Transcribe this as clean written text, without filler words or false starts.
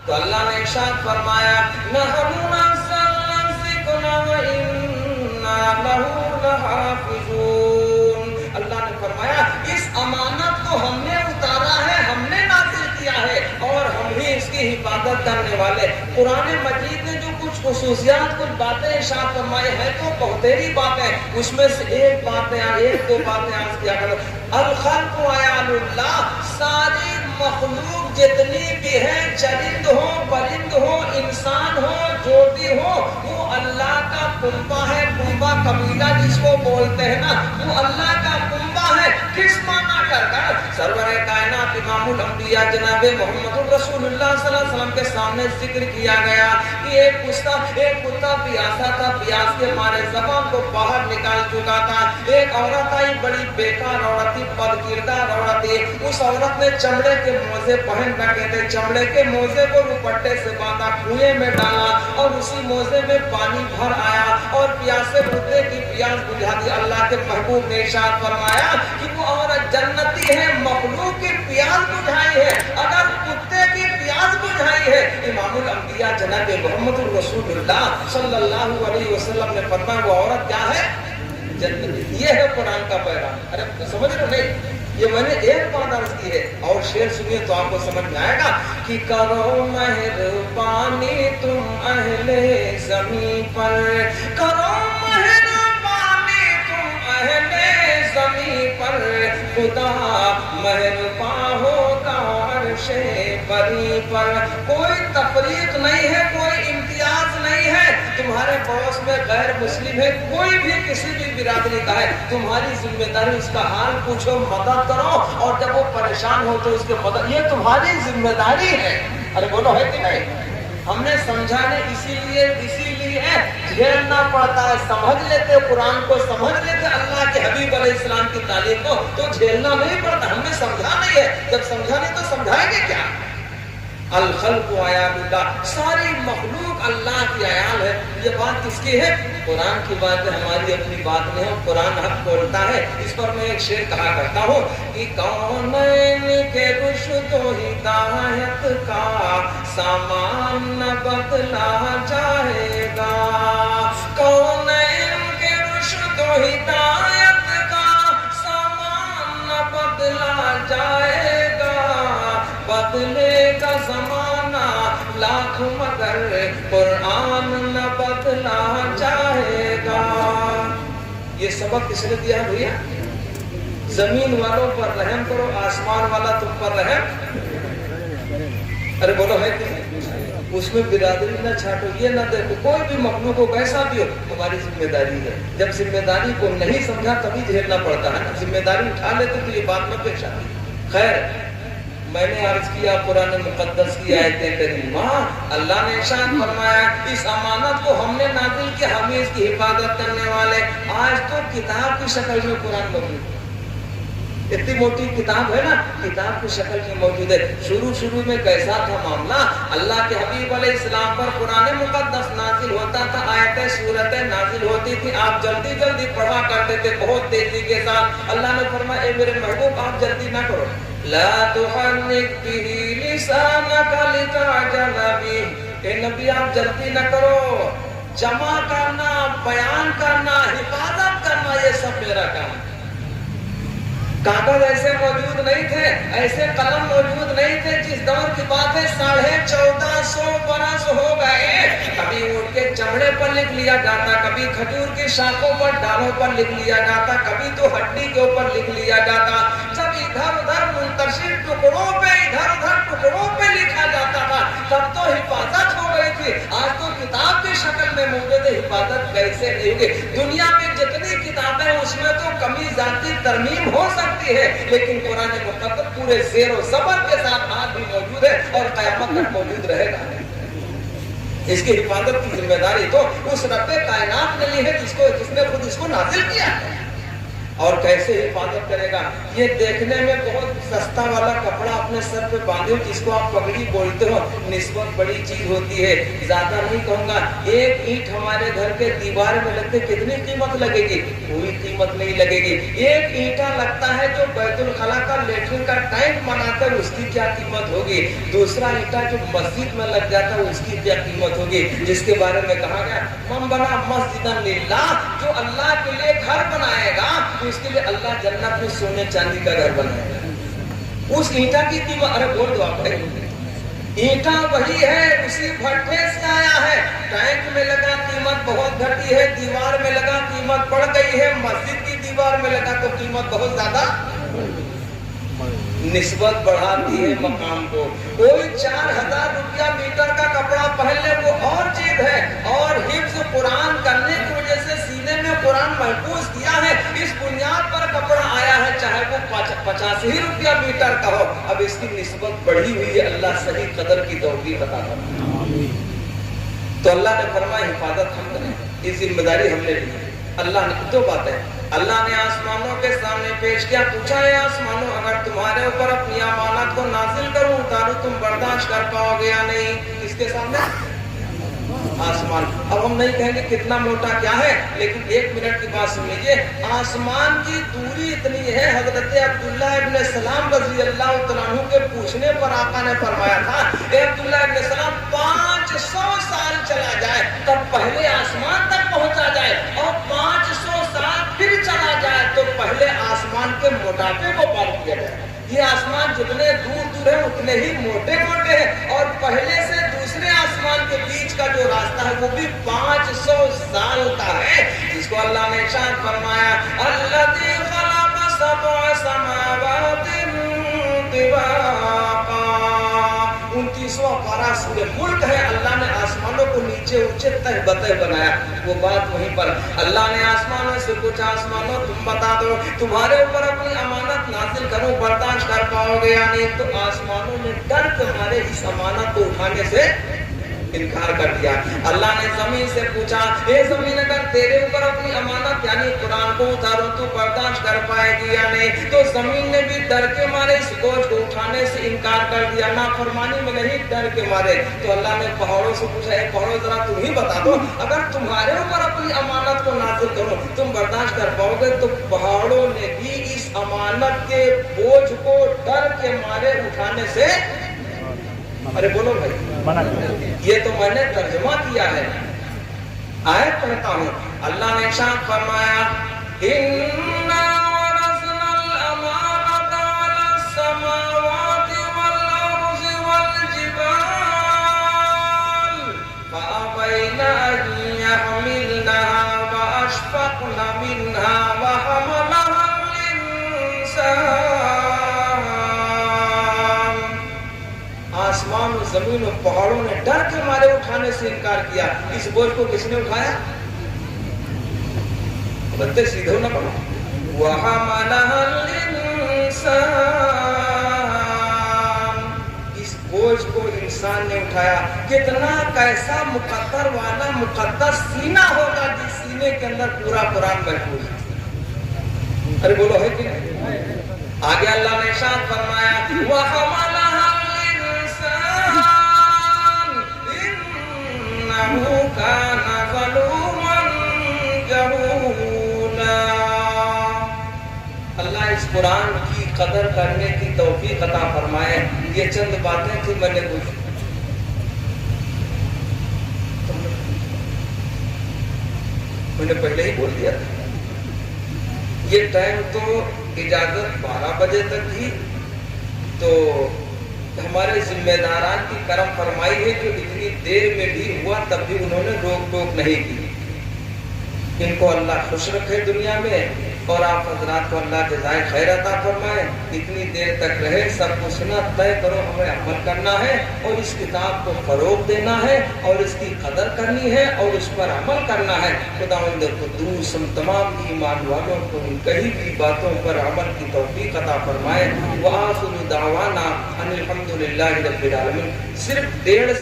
تو اللہ نے ارشاد فرمایا نحنو نزلنا الذکر وإنا لہ لحافظون، اللہ نے فرمایا اس امانت کو ہم نے اتارا ہے، ہم نے نازل کیا ہے اور ہم ہی اس کی حفاظت کرنے والے۔ قرآن مجید نے جو کچھ خصوصیات، کچھ باتیں ارشاد فرمائے ہیں تو بہتری باتیں، اس میں سے ایک دو باتیں عرض کیا کرو۔ الخلق عیال اللہ، ساری مخلوق جتنی بھی ہے، چرند ہو پرند ہو انسان ہو جو بھی ہو، وہ اللہ کا کنبہ ہے۔ کنبہ قبیلہ جس کو بولتے ہیں نا، وہ اللہ کا کنبہ ہے۔ کس معنی کر سرور کائنات امام الانبیاء جناب محمد رسول اللہ صلی اللہ علیہ وسلم کے سامنے ذکر کیا گیا کہ ایک کتا پیاسا تھا، پیاس کے مارے زبان کو باہر نکال چکا تھا۔ ایک عورت آئی، بڑی بیکار عورت تھی، بد کردار عورت تھی۔ اس عورت نے چمڑے کے موزے پہن رکھے تھے، چمڑے کے موزے کو دوپٹے سے باندھا، کنویں میں ڈالا اور اسی موزے میں پانی بھر آیا اور پیاسے کتے کی پیاس بجھا دی۔ اللہ کے محبوب نے ارشاد فرمایا کہ وہ عورت جنتی ہے، مخلوق کی پیاس بجھائی ہے۔ اگر کتے کی پیاس بجھائی ہے، امام الانبیاء جناب محمد رسول اللہ صلی اللہ علیہ وسلم نے فرمایا وہ عورت کیا ہے؟ جنتی۔ یہ ہے قرآن کا پیغام۔ ارے سمجھ رہے نہیں؟ یہ میں نے ایک بات عرض کی ہے اور شعر سنیے تو آپ کو سمجھ میں آئے گا کہ کرو مہربانی تم اہل زمین پر، کرو مہربانی تم اہل زمین پر، خدا مہربان ہوگا عرش بری پر۔ کوئی تفریق نہیں ہے، کوئی امتیاز نہیں ہے۔ تمہارے پڑوس میں غیر مسلم ہے، کوئی بھی کسی بھی برادری کا ہے، تمہاری ذمہ داری اس کا حال پوچھو، مدد کرو، اور جب وہ پریشان ہو تو اس کے مدد، یہ تمہاری ذمہ داری ہے۔ ارے بولو ہے کہ نہیں؟ ہم نے سمجھانے اسی لیے جھیلنا پڑتا ہے۔ سمجھ لیتے قرآن کو، سمجھ لیتے اللہ کے حبیب علیہ السلام کی تعلیم کو تو جھیلنا نہیں پڑتا۔ ہم نے سمجھا نہیں ہے، جب سمجھا نہیں تو سمجھائیں گے کیا؟ الخلق عیال اللہ، ساری مخلوق اللہ کی عیال ہے۔ یہ بات کس کی ہے؟ قرآن کی بات ہے، ہماری اپنی بات نہیں ہے۔ قرآن حق بولتا ہے۔ اس پر میں ایک شعر کہا کرتا ہوں کہ کونین کے رشد و ہدایت کا سامان نہ بدلا جائے گا، کونین کے رشد و ہدایت کا سامان نہ بدلا جائے گا، بدلے گا زمانہ لاکھ مگر قرآن نہ بدلا جائے گا۔ یہ سبق کس نے دیا ہے بھیا؟ زمین والوں پر رحم کرو، آسمان والا تم پر رحم۔ ارے بولو ہے کہ اس میں برادری نہ چھاٹو، یہ نہ دیکھو کوئی بھی مخلوق ہو کیسا بھی ہو، ہماری ذمہ داری ہے۔ جب ذمہ داری کو نہیں سمجھا تبھی جھیلنا پڑتا ہے نا، ذمہ داری اٹھا لیتے تو یہ بات میں پیش آتی۔ خیر، میں نے عرض کیا قرآن مقدس کی آیت کریمہ، اللہ نے ارشاد فرمایا اس امانت کو ہم نے نازل کیا، ہم اس کی حفاظت کرنے والے۔ آج تو کتاب کی شکل میں قرآن موجود ہے، اتنی موٹی کتاب ہے نا، کتاب کی شکل میں موجود ہے۔ شروع میں کیسا تھا معاملہ؟ اللہ کے حبیب علیہ السلام پر قرآن مقدس نازل ہوتا تھا، آیتیں سورتیں نازل ہوتی تھی، آپ جلدی پڑھا کرتے تھے بہت تیزی کے ساتھ۔ اللہ نے فرمایا اے میرے محبوب آپ جلدی نہ کرو، لا تحرک به لسانک لتعجل به، اے نبی آپ جلدی نہ کرو، جمع کرنا، بیان کرنا، حفاظت کرنا یہ سب میرا کام ہے۔ کاغذ ایسے موجود نہیں تھے، ایسے قلم موجود نہیں تھے۔ جس دور کی بات ہے 1450 برس ہو گئے، کبھی اونٹ کے چمڑے پر لکھ لیا جاتا، کبھی کھجور کی شاخوں پر ڈالوں پر لکھ لیا جاتا، کبھی تو ہڈی کے اوپر لکھ لیا جاتا۔ جب ادھر ادھر منتشر ٹکڑوں پہ لکھا جاتا تھا تب تو حفاظت ہو گئی تھی۔ آج تو کتاب کی شکل میں موجود ہے، حفاظت کیسے نہیں ہوگی؟ دنیا میں جتنی کتابیں اس میں تو کمی ذاتی ترمیم ہو سکتی ہے، لیکن قرآن مقدس پورے زیر و زبر کے ساتھ آج بھی موجود ہے اور قیامت تک موجود رہے گا۔ اس کی حفاظت کی ذمہ داری تو اس رب کائنات نے لی ہے جس نے خود اس کو نازل کیا ہے۔ اور کیسے حفاظت کرے گا؟ یہ دیکھنے میں بہت سستا والا کپڑا اپنے سر پہ باندھے جس کو آپ پگڑی بولتے ہو، نسبت بڑی چیز ہوتی ہے، زیادہ نہیں کہوں گا۔ ایک اینٹ ہمارے گھر کے دیوار میں لگتے کتنی قیمت لگے گی؟ کوئی قیمت نہیں لگے گی۔ ایک اینٹا لگتا ہے جو بیت الخلا کا لیٹرن کا ٹینک بنا کر، اس کی کیا قیمت ہوگی؟ دوسرا اینٹا جو مسجد میں لگ جاتا ہے اس کی کیا قیمت ہوگی؟ جس کے بارے میں کہا گیا من بنا مسجدا للہ، جو اللہ کے لیے گھر بنائے گا تو اس کے لیے اللہ جنت میں سونے چاندی کا گھر بنائے گا۔ اس اینٹا کی قیمت، ارے بول دو آپ، اینٹا وہی ہے، اسی بھٹے سے آیا ہے۔ ٹینک میں لگا قیمت بہت گھٹی ہے، دیوار میں لگا قیمت بڑھ گئی ہے، مسجد کی دیوار میں لگا تو قیمت بہت زیادہ نسبت بڑھاتی ہے مقام کو۔ کوئی 4000 روپیہ میٹر کا کپڑا پہن لے وہ اور چیز ہے، اور حفظ قرآن کرنے کی وجہ سے سینے میں قرآن محفوظ کیا ہے، اس بنیاد پر کپڑا آیا ہے، چاہے وہ 50 ہی روپیہ میٹر کا ہو، اب اس کی نسبت بڑھی ہوئی ہے۔ اللہ صحیح قدر کی توفیق عطا فرمائے۔ تو اللہ نے فرمایا حفاظت ہم کریں، یہ ذمہ داری ہم نے لی ہے۔ اللہ نے دو باتیں اللہ نے آسمانوں کے سامنے پیش کیا، پوچھا ہے آسمانوں اگر تمہارے اوپر اپنی امانت کو نازل کروں اتاروں تم برداشت کر پاؤ گے یا نہیں؟ کس کے سامنے؟ آسمان۔ اب ہم نہیں کہیں گے کتنا موٹا کیا ہے، لیکن ایک منٹ کی بات سن لیجیے۔ آسمان کی دوری اتنی ہے، حضرت عبداللہ ابن سلام رضی اللہ تعالیٰ عنہ کے پوچھنے پر آقا نے فرمایا تھا اے عبداللہ ابن سلام 500 سال چلا جائے تب پہلے آسمان تک پہنچا جائے، اور 500 سال پھر چلا جائے تو پہلے آسمان کے موٹاپے کو پار کیا جائے۔ یہ آسمان جتنے دور دور ہے اتنے ہی موٹے موٹے ہیں، اور پہلے سے دوسرے آسمان کے بیچ کا جو راستہ ہے وہ بھی 500 سال کا ہے، جس کو اللہ نے ارشاد فرمایا الذی خلق سبع سماوات طباقا۔ 29واں پارہ سورہ ملک ہے، اللہ نے آسمانوں کو نیچے اونچے تہ بتہ بنایا۔ وہ بات وہیں پر اللہ نے آسمانوں سے پوچھا آسمانوں تم بتا دو تمہارے اوپر اپنی امانت نازل کروں برداشت کر پاؤ گے یا نہیں؟ تو آسمانوں نے ڈر کے مارے اس امانت کو اٹھانے سے انکار کر دیا۔ اللہ نے زمین سے پوچھا اے زمین اگر تیرے اوپر اپنی امانت یعنی قرآن کو اتارو تو برداشت کر پائے گی یا نہیں؟ تو زمین نے بھی ڈر کے مارے اس بوجھ کو اٹھانے سے انکار کر دیا، نافرمانی میں نہیں ڈر کے مارے۔ تو اللہ نے پہاڑوں سے پوچھا اے پہاڑوں ذرا تم ہی بتا دو اگر تمہارے اوپر اپنی امانت کو نازل کرو تم برداشت کر پاؤ گے؟ تو پہاڑوں نے بھی اس امانت کے بوجھ کو ڈر کے مارے اٹھانے سے، ارے بولو بھائی، یہ تو میں نے ترجمہ کیا ہے، آیت پڑھتا ہوں۔ اللہ نے ارشاد فرمایا اِنَّا وَرَثْنَا الْأَمَانَةَ عَلَى السَّمَاوَاتِ وَالْأَرْضِ وَالْجِبَالِ فَأَبَيْنَ أَن يَحْمِلْنَهَا وَأَشْفَقْنَ مِنْهَا وَحَمَلَهَا الْإِنسَانُ۔ آسمان و زمین و پہاڑوں نے ڈر کے مارے اٹھانے سے انکار کیا۔ اس بوجھ کو کس نے اٹھایا؟ بلتے سیدھو نہ پڑھو وَحَمَلَهَا الْإِنسَانُ، اس بوجھ کو انسان نے اٹھایا۔ کتنا کیسا مقدر والا مقدس سینہ ہوگا جس سینے کے اندر پورا قرآن محفوظ ہے۔ ارے بولو ہے کہ نہیں؟ آگے اللہ نے ارشاد فرمایا وَحَمَلَهَا إِنَّهُ كَانَ ظَلُومًا جَهُولًا۔ اللہ اس قرآن کی قدر کرنے کی توفیق عطا فرمائے۔ یہ چند باتیں تھی میں نے پہلے ہی بول دیا تھا۔ یہ ٹائم تو اجازت 12 بجے تک تھی، تو ہمارے ذمہ داران کی کرم فرمائی ہے جو اتنی دیر میں بھی ہوا تب بھی انہوں نے روک ٹوک نہیں کی۔ ان کو اللہ خوش رکھے دنیا میں، اور آپ حضرات کو اللہ جزائے خیر عطا فرمائے۔ اتنی دیر تک رہے، سب کو سنا، طے کرو ہمیں عمل کرنا ہے اور اس کتاب کو فروغ دینا ہے اور اس کی قدر کرنی ہے اور اس پر عمل کرنا ہے۔ خداوند قدوس ہم تمام ایمان والوں کو ان کہی کی باتوں پر عمل کی توفیق عطا فرمائے۔ وآخر دعوانا ان الحمد للہ رب العالمین۔ صرف 1.5